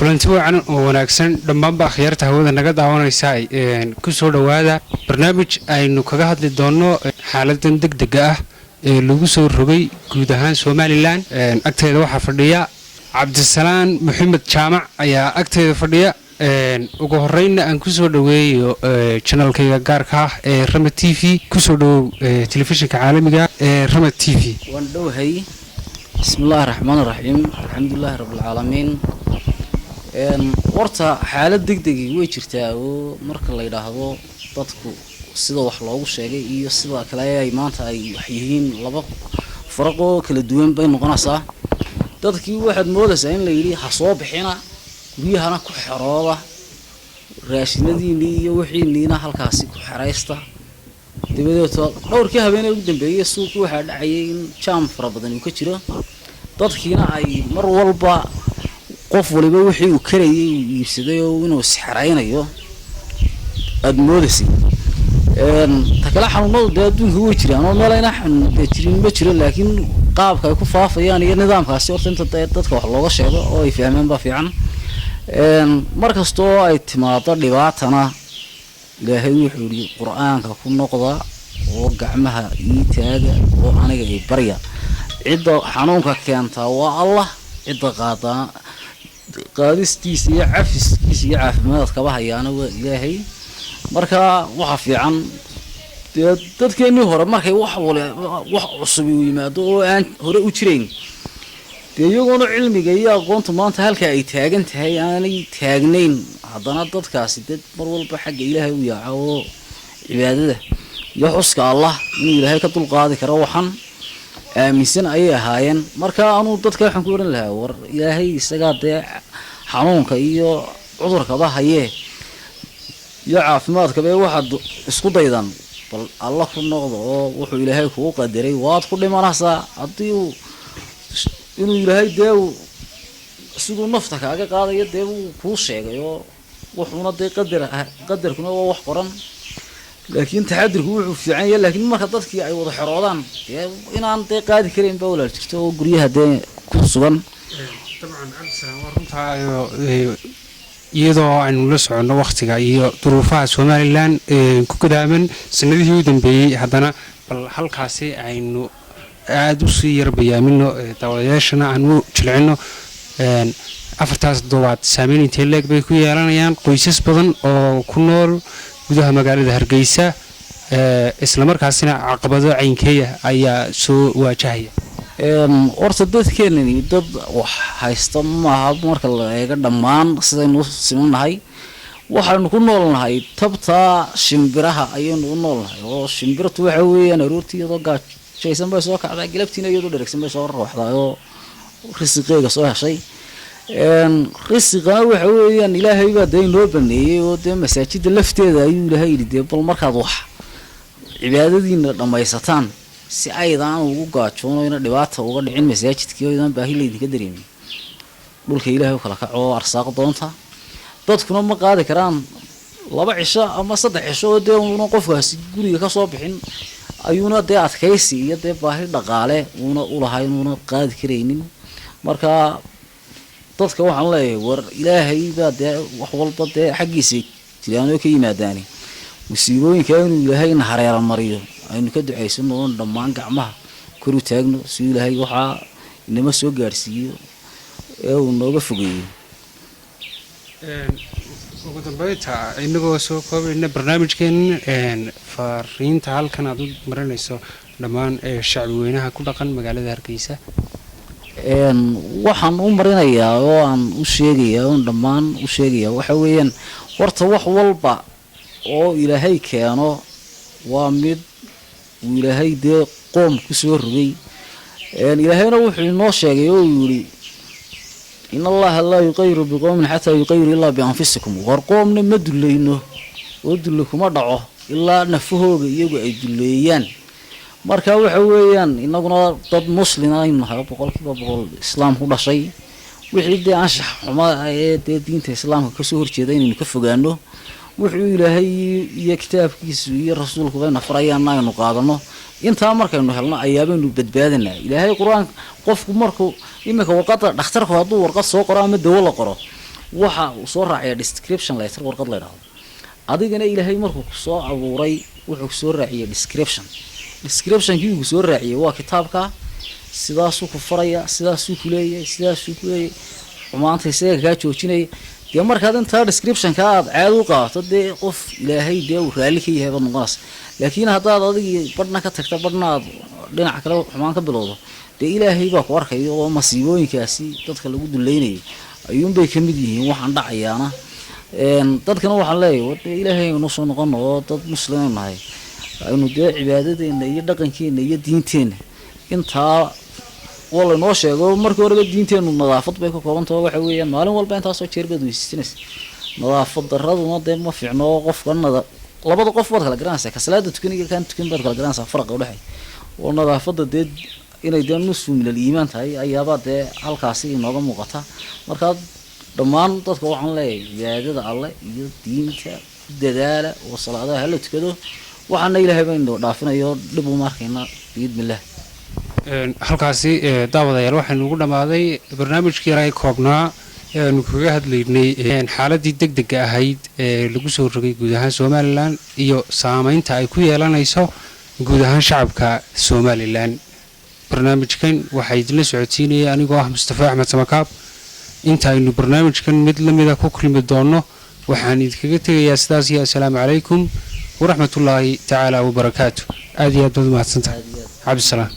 kulanti wacan oo wanaagsan dhammaanba akhyaarta hawada naga daawanaysa ku soo dhawaada barnaamij aynu kaga hadli doono xaaladan degdega ah ee lagu soo rogay guud ahaan Soomaaliland. Agteeda waxa fadhiya Cabdisalaan Maxamed Jaamac ayaa agteeda fadhiya. ugu horreynna aan ku soo dhaweeyo channelkayga gaarka ah ee Rama TV ku soo dhaw telefishinka caalamiga ee Rama TV. waan dhowhay bismillaahir rahmaanir rahiim alxamdulilaahi rabbil caalamiin. warta xaalad degdeg way jirtaa oo marka la yiraahdo dadku sida wax loogu sheegay iyo sida kale ay maanta ay wax yihiin laba farqo kala duwan bay noqonaysaa. dadkii waxaad moodaysaa in la yiri ha soo bixina guriyahana ku xirooda raashinadiina iyo wixiina halkaasi ku xiraysta. dibadeed dhowrkii habeenay ugu dambeeyay suuq waxa dhacay in jaam fara badan uu ka jiro. dadkiina ay mar walba qof waliba wixii uu karayay iibsaday oo inuu sixiraynayo aad moodaysaa. takala xanuunada adduunka way jiraan oo meel ayna jirin ma jiro, laakiin qaabka ay ku faafayaan iyo nidaamkaasi horta inta dadka wax looga sheego oo ay fahmeen ba fiican. markastoo ay timaado dhibaatana ilaahay wuxuu yiri quraanka ku noqda oo gacmaha ii taaga oo aniga ay barya. cid xanuunka keenta waa Allah, cid qaadistiisa iyo cafiskiisa iyo caafimaadka ba hayaana waa ilaahay. marka waxa fiican dadkeenii hore markay wax cusub u yimaado oo aan hore u jireen iyaguna cilmiga iyo aqoonta maanta halka ay taagan tahay aanay taagnayn, haddana dadkaasi dad mar walba xagga ilaahay u yaaco cibaadada iyo xuska Allah inuu ilaahay ka dulqaadi karo waxan aaminsan ay ahaayeen. marka aanu dadka waxaan ku oran lahaa war ilaahay isaga xanuunka iyo cudurka ba hayee iyo caafimaadka bay waxaad isku daydan bal Allah ku noqdo oo wuxuu ilaahay ku qadaray waad ku dhimanaysaa. haddii inuu ilaahay sidoo nafta kaaga qaadayo uu ku sheegayo wuxuuna qadarkuna waa wax qoran, laakiin taxadirku wuxuu fiican yahay. laakiin marka dadkii ay wada xoroodaan inaan qaadi karin ba walaal jirto oo guryaha ku sugan. طبعا runta iyadoo aynu la socono waqtiga iyo duruufaha Soomaaliland ku kadaaman sanadihii u dambeeyay, haddana bal halkaasi aynu aad u sii yar bayaamino dawlayaashana aanu jilcino. afartaas dobaad saameyn intee leeg bay ku yeelanayaan qoysas badan oo ku nool gudaha magaalada Hargeysa, isla markaasina caqabado caynkeeya ayaa soo waajahaya. horta dadkeenani dad wax haysta maaha marka la eego dhammaan sidaynu simannahay. waxaanu ku noolnahay tabta shimbiraha ayaynu u noolnahay oo shimbirtu waxa weeyaan aroortiyada gaajaysan bay soo kacdaa, galabtiina iyadoo dheregsan bay soo rooxdaa oo risiqeega soo heshay. risiqana waxa weeyaan ilaahay baa inoo baneeyay oo masaajida lafteeda ayuu ilaahay yiri bal markaad wax cibaadadiina dhamaysataan si aydan ugu gaajoono in dhibaato uga dhicin masaajidkii oo idan baahi leedin ka dareemin. dhulka ilaahay kala kaco arsaaq doonta dadkuna ma qaadi karaan 2 cisho ama 3 cisho oo uu qofkaasi guriga ka soo bixin ayuuna adkaysi iyo baahi dhaqaale u lahayn una qaadi kareynin. marka dadka waxaan leeyahay war ilaahay baa wax walba xaqiisa jiraan oo ka yimaadaani musiibooyinka inuu ilaahay hareeran mariyo aynu ka duceysano oo dhammaan gacmaha kor u taagno si ilaahay waxa inama soo gaarsiiyo ee uu nooga fogeeyo. ugu dambeynta inagoo soo koobayna barnaamijkeen fariinta halkan aad u marinayso dhammaan shacbi weynaha ku dhaqan magaalada Hargeysa. waxaan u marinayaa oo aan u sheegayaa oo dhammaan u sheegayaa waxa weeyaan horta wax walba oo ilaahay keeno waa mid ilaahay qoom ku soo rogay. ilaahayna wuxuu inoo sheegay oo yiri in Allah la yuqayru biqawmin hatta yuqayru illa bi anfusikum. war qoomna ma duleeyno oo dulle kuma dhaco ilaa nafahooga iyagu ay duleeyaan. marka waxa weeyaan inaguna dad muslim ah in boqolkiiba boqol islaam ku dhashay wixii anshax xumo ee diinta islaamka ka soo horjeeda inaynu ka fogaano. wuxuu ilaahay iyo kitaabkiisa iyo rasuulku bayna farayaan inaynu qaadano. inta markaynu helno ayaabaynu badbaadinaa. ilaahay quraan qofku markuu imika warqada dhakhtarku hadduu warqad soo qoro ama dawo la qoro waxa uu soo raacaya description letter warqad la yiraahdo adigana ilaahay markuu ku soo abuuray wuxuu ku soo raaciyay description-kii uu soo raaciyay waa kitaabka sidaasuu ku faraya sidaasuu ku leeyahay maanta isaga ka joojinay dee markaad inta description-ka aad caad u qaato dee qof ilaahay dee uu raali ka yahay bad noqonays laakiin haddaad adigii badhna ka tagta badhna aad dhinaca kale xumaan ka bilowdo dee ilaahay baa ku arkaya oo masiibooyinkaasi dadka lagu duleynayay ayuunbay ka mid yihiin waxaan dhacayaana dadkana waxaan leeyahay dee ilaahay aynu soo noqono oo dad muslim nahay aynu dee cibaadadeena iyo dhaqankeena iyo diinteena intaa wala noo sheego markii hore diinteenu nadaafad bay ka koobantahay waxa weeyaan maalin walba intaas oo jeer baad weysiinaysaa nadaafad daraduna dee ma fiicno qofka labada qof baad kala garanaysaa ka salaada tukaniga kan tukan baad kala garanaysaa farqa u dhaxay oo nadaafada dee inay dee nus min al-iimaan tahay ayaaba dee halkaasi inooga muuqata marka dhammaan dadka waxaan leeyahay cibaadada alle iyo diinta dadaala oo salaadaha la tukado waxaana ilaahay baan inoo dhaafinayo dib u markayna biidmillah halkaasi daawadayaal waxaynu ugu dhammaaday barnaamijkii yaraa koobnaa ee aanu kaga hadlaynay xaaladii degdega ahayd ee lagu soo rogay guud ahaan somalilan iyo saamaynta ay ku yeelanayso guud ahaan shacabka somalilan barnaamijkan waxaa idinla socodsiinaya anigoo ah mustafa axmed samakaab inta aynu barnaamijkan mid lamida ku kulmi doonno waxaan idinkaga tegayaa sidaas iyo assalaamu calaykum waraxmatullaahi tacaala wabarakaatu aad iyo aad baad umahadsantahay cabdisalaam